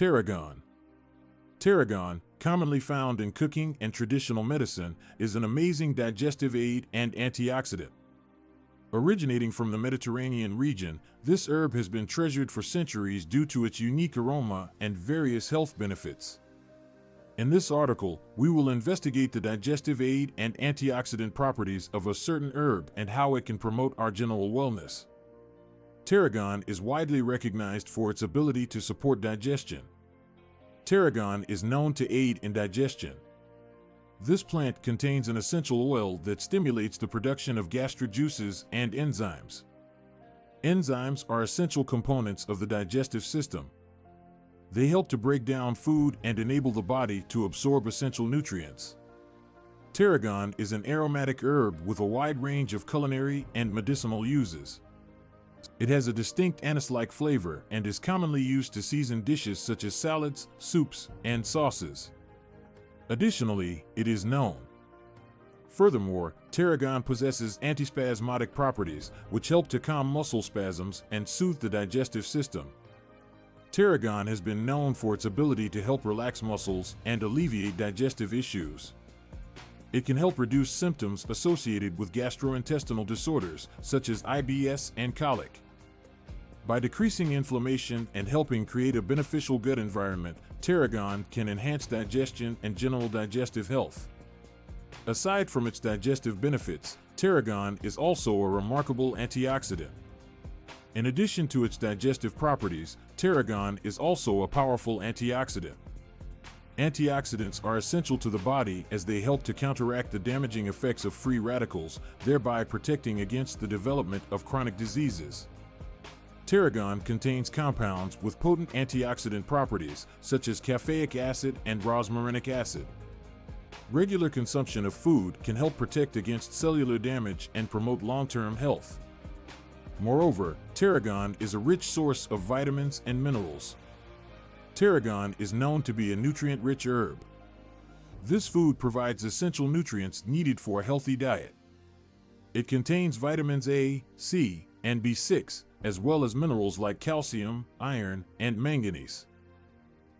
Tarragon. Tarragon, commonly found in cooking and traditional medicine, is an amazing digestive aid and antioxidant. Originating from the Mediterranean region, this herb has been treasured for centuries due to its unique aroma and various health benefits. In this article, we will investigate the digestive aid and antioxidant properties of a certain herb and how it can promote our general wellness. Tarragon is widely recognized for its ability to support digestion. Tarragon is known to aid in digestion. This plant contains an essential oil that stimulates the production of gastric juices and enzymes. Enzymes are essential components of the digestive system. They help to break down food and enable the body to absorb essential nutrients. Tarragon is an aromatic herb with a wide range of culinary and medicinal uses. It has a distinct anise-like flavor and is commonly used to season dishes such as salads, soups, and sauces. Additionally, it is known. Furthermore, tarragon possesses antispasmodic properties, which help to calm muscle spasms and soothe the digestive system. Tarragon has been known for its ability to help relax muscles and alleviate digestive issues. It can help reduce symptoms associated with gastrointestinal disorders, such as IBS and colic. By decreasing inflammation and helping create a beneficial gut environment, tarragon can enhance digestion and general digestive health. Aside from its digestive benefits, tarragon is also a remarkable antioxidant. In addition to its digestive properties, tarragon is also a powerful antioxidant. Antioxidants are essential to the body as they help to counteract the damaging effects of free radicals, thereby protecting against the development of chronic diseases. Tarragon contains compounds with potent antioxidant properties, such as caffeic acid and rosmarinic acid. Regular consumption of food can help protect against cellular damage and promote long-term health. Moreover, tarragon is a rich source of vitamins and minerals. Tarragon is known to be a nutrient-rich herb. This food provides essential nutrients needed for a healthy diet. It contains vitamins A, C, and B6, as well as minerals like calcium, iron, and manganese.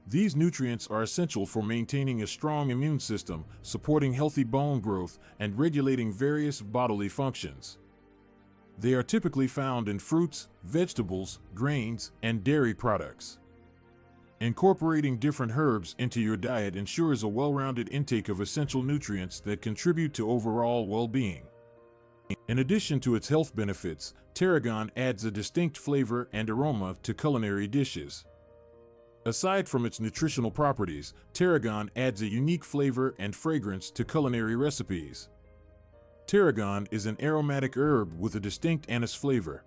These nutrients are essential for maintaining a strong immune system, supporting healthy bone growth, and regulating various bodily functions. They are typically found in fruits, vegetables, grains, and dairy products. Incorporating different herbs into your diet ensures a well-rounded intake of essential nutrients that contribute to overall well-being. In addition to its health benefits, tarragon adds a distinct flavor and aroma to culinary dishes. Aside from its nutritional properties, tarragon adds a unique flavor and fragrance to culinary recipes. Tarragon is an aromatic herb with a distinct anise flavor.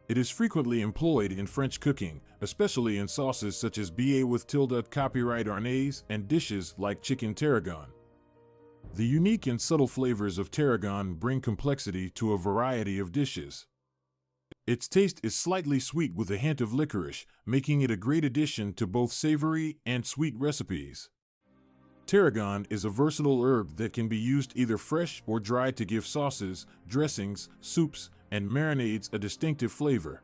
It is frequently employed in French cooking, especially in sauces such as ba with tilde copyright arnaise and dishes like chicken tarragon. The unique and subtle flavors of tarragon bring complexity to a variety of dishes. Its taste is slightly sweet with a hint of licorice, making it a great addition to both savory and sweet recipes. Tarragon is a versatile herb that can be used either fresh or dried to give sauces, dressings, soups, and marinades a distinctive flavor.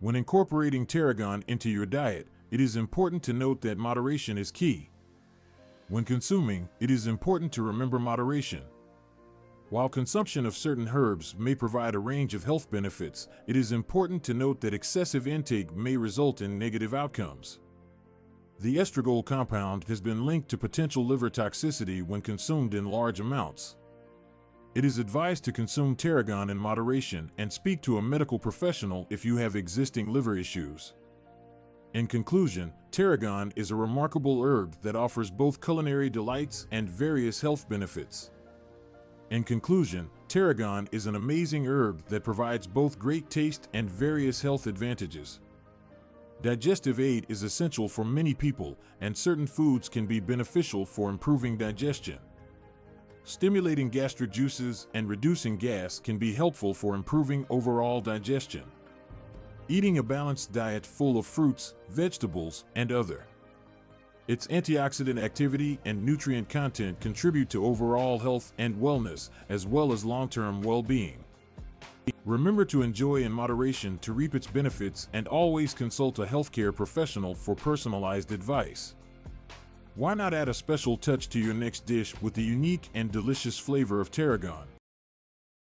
When incorporating tarragon into your diet, it is important to note that moderation is key. When consuming, it is important to remember moderation. While consumption of certain herbs may provide a range of health benefits, it is important to note that excessive intake may result in negative outcomes. The estragol compound has been linked to potential liver toxicity when consumed in large amounts. It is advised to consume tarragon in moderation and speak to a medical professional if you have existing liver issues. In conclusion, tarragon is a remarkable herb that offers both culinary delights and various health benefits. In conclusion, tarragon is an amazing herb that provides both great taste and various health advantages. Digestive aid is essential for many people, and certain foods can be beneficial for improving digestion. Stimulating gastric juices and reducing gas can be helpful for improving overall digestion. Eating a balanced diet full of fruits, vegetables, and other. Its antioxidant activity and nutrient content contribute to overall health and wellness, as well as long-term well-being. Remember to enjoy in moderation to reap its benefits, and always consult a healthcare professional for personalized advice. Why not add a special touch to your next dish with the unique and delicious flavor of tarragon?